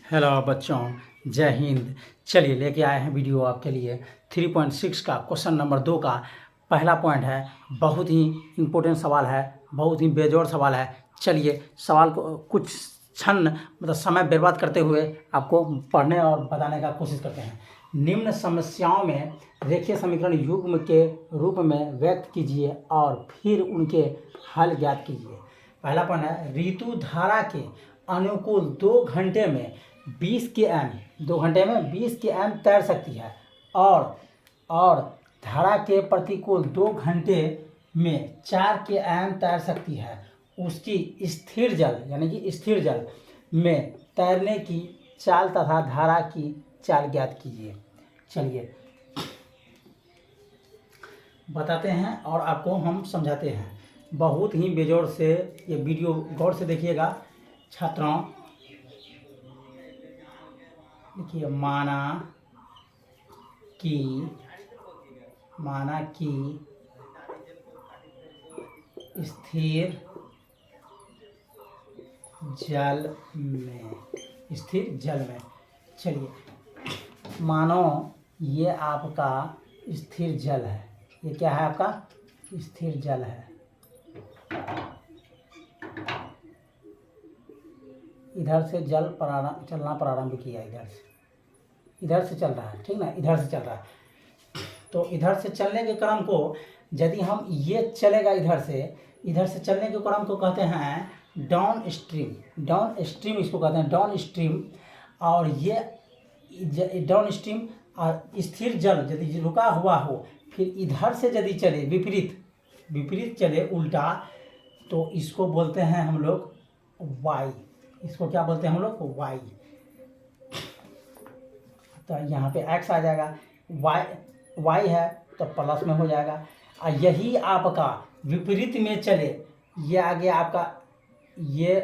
Hello बच्चों, जय हिंद। चलिए लेके आए हैं वीडियो आपके लिए 3.6 का क्वेश्चन नंबर 2 का पहला पॉइंट है। बहुत ही इम्पोर्टेंट सवाल है, बहुत ही बेजोड़ सवाल है। चलिए सवाल को कुछ क्षण मतलब समय बर्बाद करते हुए आपको पढ़ने और बताने का कोशिश करते हैं। निम्न समस्याओं में रेखीय समीकरण युग्म के रूप में व्यक्त कीजिए और फिर उनके हल ज्ञात कीजिए। पहला पॉइंट है, ऋतु धारा के अनुकूल 2 घंटे में 20 के एम 2 घंटे में 20 के एम तैर सकती है और धारा के प्रतिकूल 2 घंटे में 4 के एम तैर सकती है। उसकी स्थिर जल यानी कि स्थिर जल में तैरने की चाल तथा धारा की चाल ज्ञात कीजिए। चलिए बताते हैं और आपको हम समझाते हैं। बहुत ही बेजोड़ से ये वीडियो गौर से देखिएगा छात्रों। देखिए, माना कि स्थिर जल में चलिए मानो ये आपका स्थिर जल है। ये क्या है? आपका स्थिर जल है। इधर से जल चलना प्रारंभ किया, इधर से चल रहा है, ठीक ना? इधर से चल रहा है। तो इधर से चलने के क्रम को यदि हम ये चलेगा इधर से चलने के क्रम को कहते हैं डाउन स्ट्रीम इसको कहते हैं डाउन स्ट्रीम। और ये डाउन स्ट्रीम और स्थिर जल यदि रुका हुआ हो फिर इधर से यदि चले विपरीत चले उल्टा, तो इसको बोलते हैं हम लोग वाई। इसको क्या बोलते हैं हम लोग? वाई। तो यहाँ पे एक्स आ जाएगा, वाई है तो प्लस में हो जाएगा। और यही आपका विपरीत में चले, ये आ गया आपका ये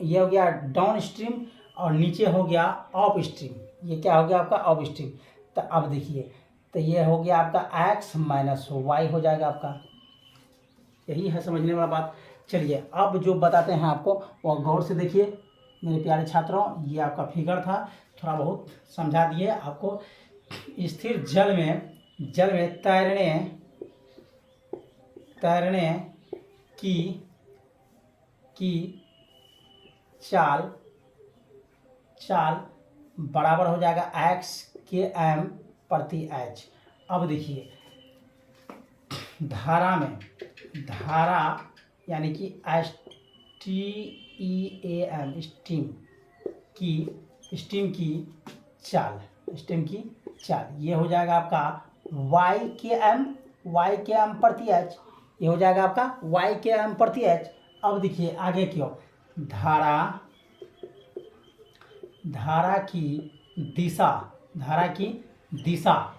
हो गया डाउन स्ट्रीम और नीचे हो गया अप स्ट्रीम। ये क्या हो गया आपका? Up stream. तो अब देखिए, तो ये हो गया आपका एक्स माइनस वाई हो जाएगा आपका। यही है समझने वाला बात। चलिए अब जो बताते हैं आपको वो गौर से देखिए मेरे प्यारे छात्रों। ये आपका फिगर था, थोड़ा बहुत समझा दिए आपको। स्थिर जल में तैरने की चाल बराबर हो जाएगा x के एम प्रति एच। अब देखिए धारा यानी कि स्टीम की चाल ये हो जाएगा आपका y के एम प्रति एच। ये हो जाएगा आपका y के एम प्रति एच। अब देखिए आगे क्यों धारा की दिशा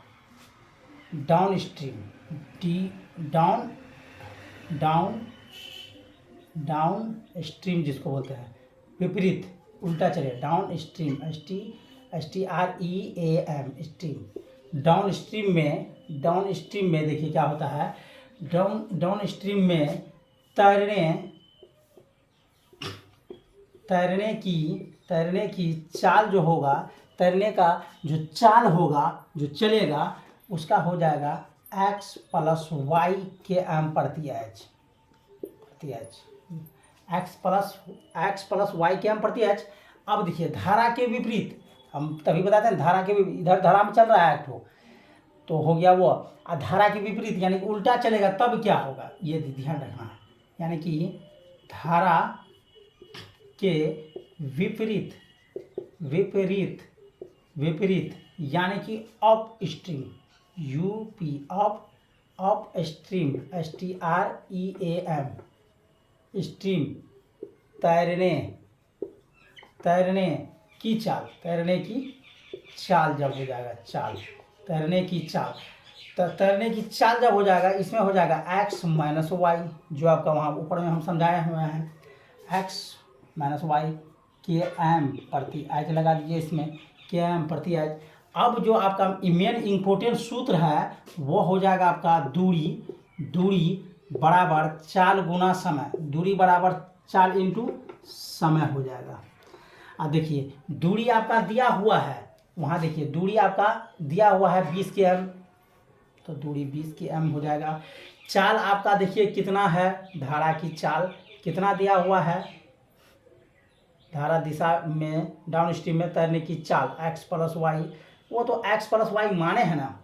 डाउन स्ट्रीम जिसको बोलते हैं विपरीत उल्टा चले down stream STREAM stream. Down stream में देखिए क्या होता है। डाउन स्ट्रीम में तैरने की चाल जो होगा, तैरने का जो चाल होगा जो चलेगा उसका हो जाएगा x प्लस वाई के एम प्रति एच। एक्स प्लस वाई के एम प्रति एच। अब देखिए धारा के विपरीत, हम तभी बताते हैं धारा के इधर धारा में चल रहा है तो हो गया वो। और धारा के विपरीत यानी कि उल्टा चलेगा तब क्या होगा, ये ध्यान रखना है। यानी कि धारा के विपरीत यानी कि up stream up stream STREAM stream तैरने की चाल जब हो जाएगा तैरने की चाल जब हो जाएगा, इसमें हो जाएगा x माइनस वाई जो आपका वहाँ ऊपर में हम समझाए हुए हैं। x माइनस वाई के एम प्रति एच लगा दीजिए इसमें के एम प्रति एच। अब जो आपका मेन इम्पोर्टेंट सूत्र है वो हो जाएगा आपका दूरी बराबर चाल गुना समय। दूरी बराबर चाल इंटू समय हो जाएगा। अब देखिए दूरी आपका दिया हुआ है, वहाँ देखिए दूरी आपका दिया हुआ है 20 के एम, तो दूरी 20 के एम हो जाएगा। चाल आपका देखिए कितना है, धारा की चाल कितना दिया हुआ है, धारा दिशा में डाउन स्ट्रीम में तैरने की चाल x प्लस वाई, वो तो x प्लस वाई माने हैं ना,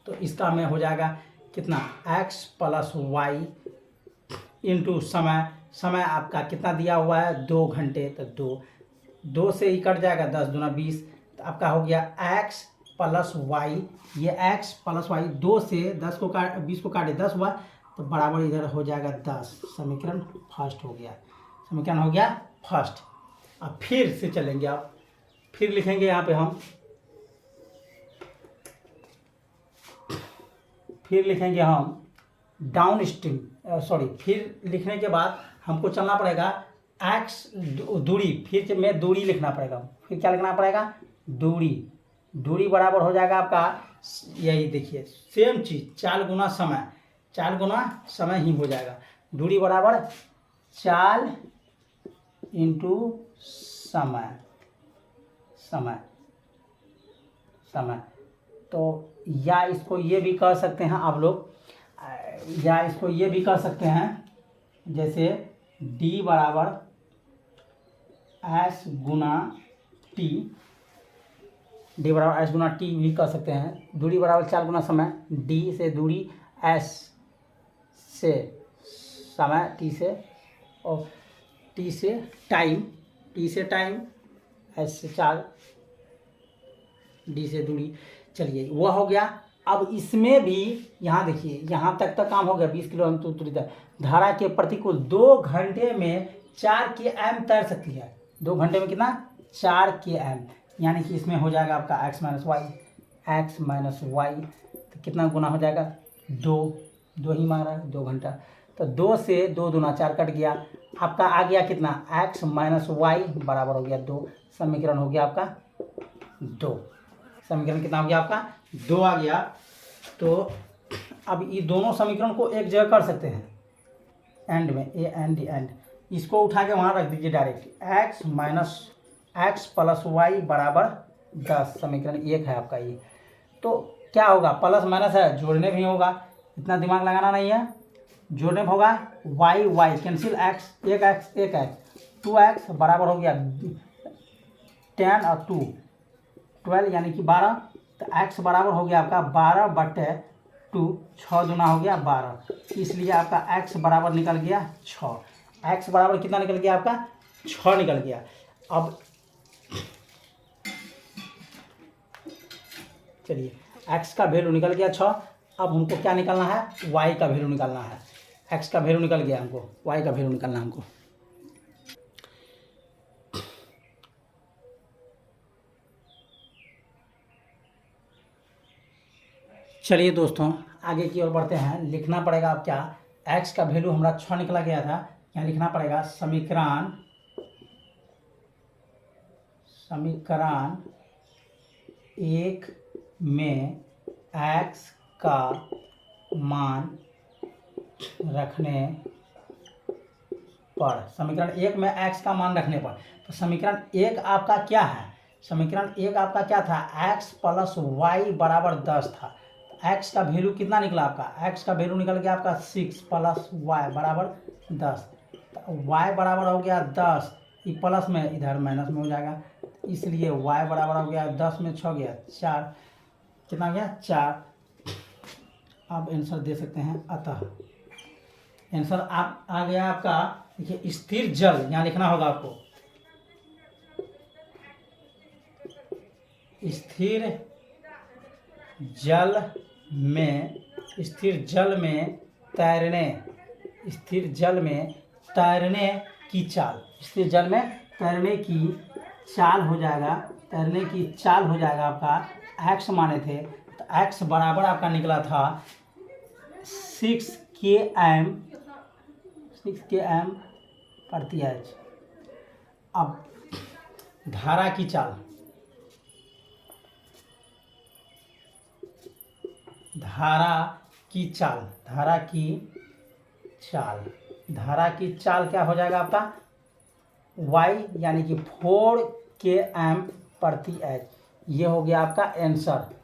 तो इसका में हो जाएगा कितना x प्लस वाई इंटू समय, समय आपका कितना दिया हुआ है 2 घंटे, तो 2 से ही कट जाएगा, 10 दूना 20, तो आपका हो गया x प्लस वाई, ये x प्लस वाई 2 से 10 को काट 20 को काटे 10 हुआ, तो बराबर इधर हो जाएगा 10। समीकरण फर्स्ट हो गया, समीकरण हो गया फर्स्ट। अब फिर से चलेंगे, आप फिर लिखेंगे यहाँ पे हम, फिर लिखेंगे हम डाउन स्ट्रीम, सॉरी फिर लिखने के बाद हमको चलना पड़ेगा x दूरी, फिर में दूरी लिखना पड़ेगा, फिर क्या लिखना पड़ेगा दूरी, दूरी बराबर हो जाएगा आपका यही देखिए सेम चीज़, चाल गुना समय, चाल गुना समय ही हो जाएगा, दूरी बराबर चाल इंटू समय, समय समय, तो या इसको ये भी कह सकते हैं आप लोग, या इसको ये भी कह सकते हैं जैसे d बराबर s गुना टी, d बराबर s गुना टी भी कह सकते हैं, दूरी बराबर चाल गुना समय, d से दूरी, s से समय, t से, और t से टाइम, t से टाइम, s से चाल, d से दूरी। चलिए वह हो गया। अब इसमें भी यहाँ देखिए यहाँ तक काम हो गया, 20 किलोमीटर दूरी तक, धारा के प्रतिकूल 2 घंटे में 4 के एम तैर सकती है, 2 घंटे में कितना 4 के एम, यानी कि इसमें हो जाएगा आपका x माइनस वाई, तो कितना गुना हो जाएगा 2 ही मांग रहा है 2 घंटा, तो 2 से 2 दूना 4 कट गया, आपका आ गया कितना x माइनस वाई बराबर हो गया 2, समीकरण हो गया आपका 2, समीकरण कितना हो गया आपका 2 आ गया। तो अब ये दोनों समीकरण को एक जगह कर सकते हैं एंड में, ए एंड एंड, इसको उठा के वहाँ रख दीजिए direct, x minus x plus y बराबर 10, समीकरण 1 है आपका ये। तो क्या होगा, प्लस माइनस है, जोड़ने भी होगा, इतना दिमाग लगाना नहीं है, जोड़ने में होगा वाई वाई कैंसिल, एक्स एक एक्स 2x बराबर हो गया 10 और 2 12 यानी कि 12, तो x बराबर हो गया आपका 12/2, 6 दूना हो गया 12, इसलिए आपका x बराबर निकल गया 6, x बराबर कितना निकल गया आपका 6 निकल गया। अब चलिए x का वैल्यू निकल गया 6, अब हमको क्या निकालना है y का वैल्यू निकालना है, x का वैल्यू निकल गया हमको, y का वैल्यू निकालना है हमको। चलिए दोस्तों आगे की ओर बढ़ते हैं, लिखना पड़ेगा अब क्या, x का वैल्यू हमारा 6 निकला गया था, यहाँ लिखना पड़ेगा समीकरण 1 में x का मान रखने पर, समीकरण 1 में x का मान रखने पर, तो समीकरण 1 आपका क्या है, समीकरण 1 आपका क्या था, x प्लस वाई बराबर 10 था, x का वैल्यू कितना निकला आपका, x का वैल्यू निकल गया आपका 6 प्लस वाई बराबर 10, तो y बराबर हो गया 10, ये प्लस में इधर माइनस में हो जाएगा, इसलिए y बराबर हो गया 10 में 6 गया 4, कितना गया 4। अब आंसर दे सकते हैं, अतः आंसर आप आ गया आपका, देखिए स्थिर जल, यहाँ लिखना होगा आपको, स्थिर जल में, स्थिर जल में तैरने, स्थिर जल में तैरने की चाल, स्थिर जल में तैरने की चाल हो जाएगा, तैरने की चाल हो जाएगा आपका x माने थे, तो x बराबर आपका निकला था 6 km प्रति h। अब धारा की चाल, धारा की चाल, धारा की चाल, धारा की चाल क्या हो जाएगा आपका, वाई यानी कि 4 kA प्रति एच। ये हो गया आपका आंसर।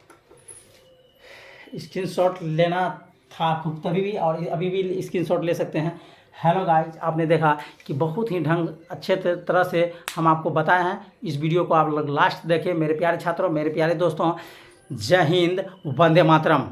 स्क्रीनशॉट लेना था आपको तभी भी और अभी भी स्क्रीनशॉट ले सकते हैं। हेलो गाइज, आपने देखा कि बहुत ही अच्छे तरह से हम आपको बताए हैं। इस वीडियो को आप लोग लास्ट देखें मेरे प्यारे छात्रों, मेरे प्यारे दोस्तों। जय हिंद, वंदे मातरम।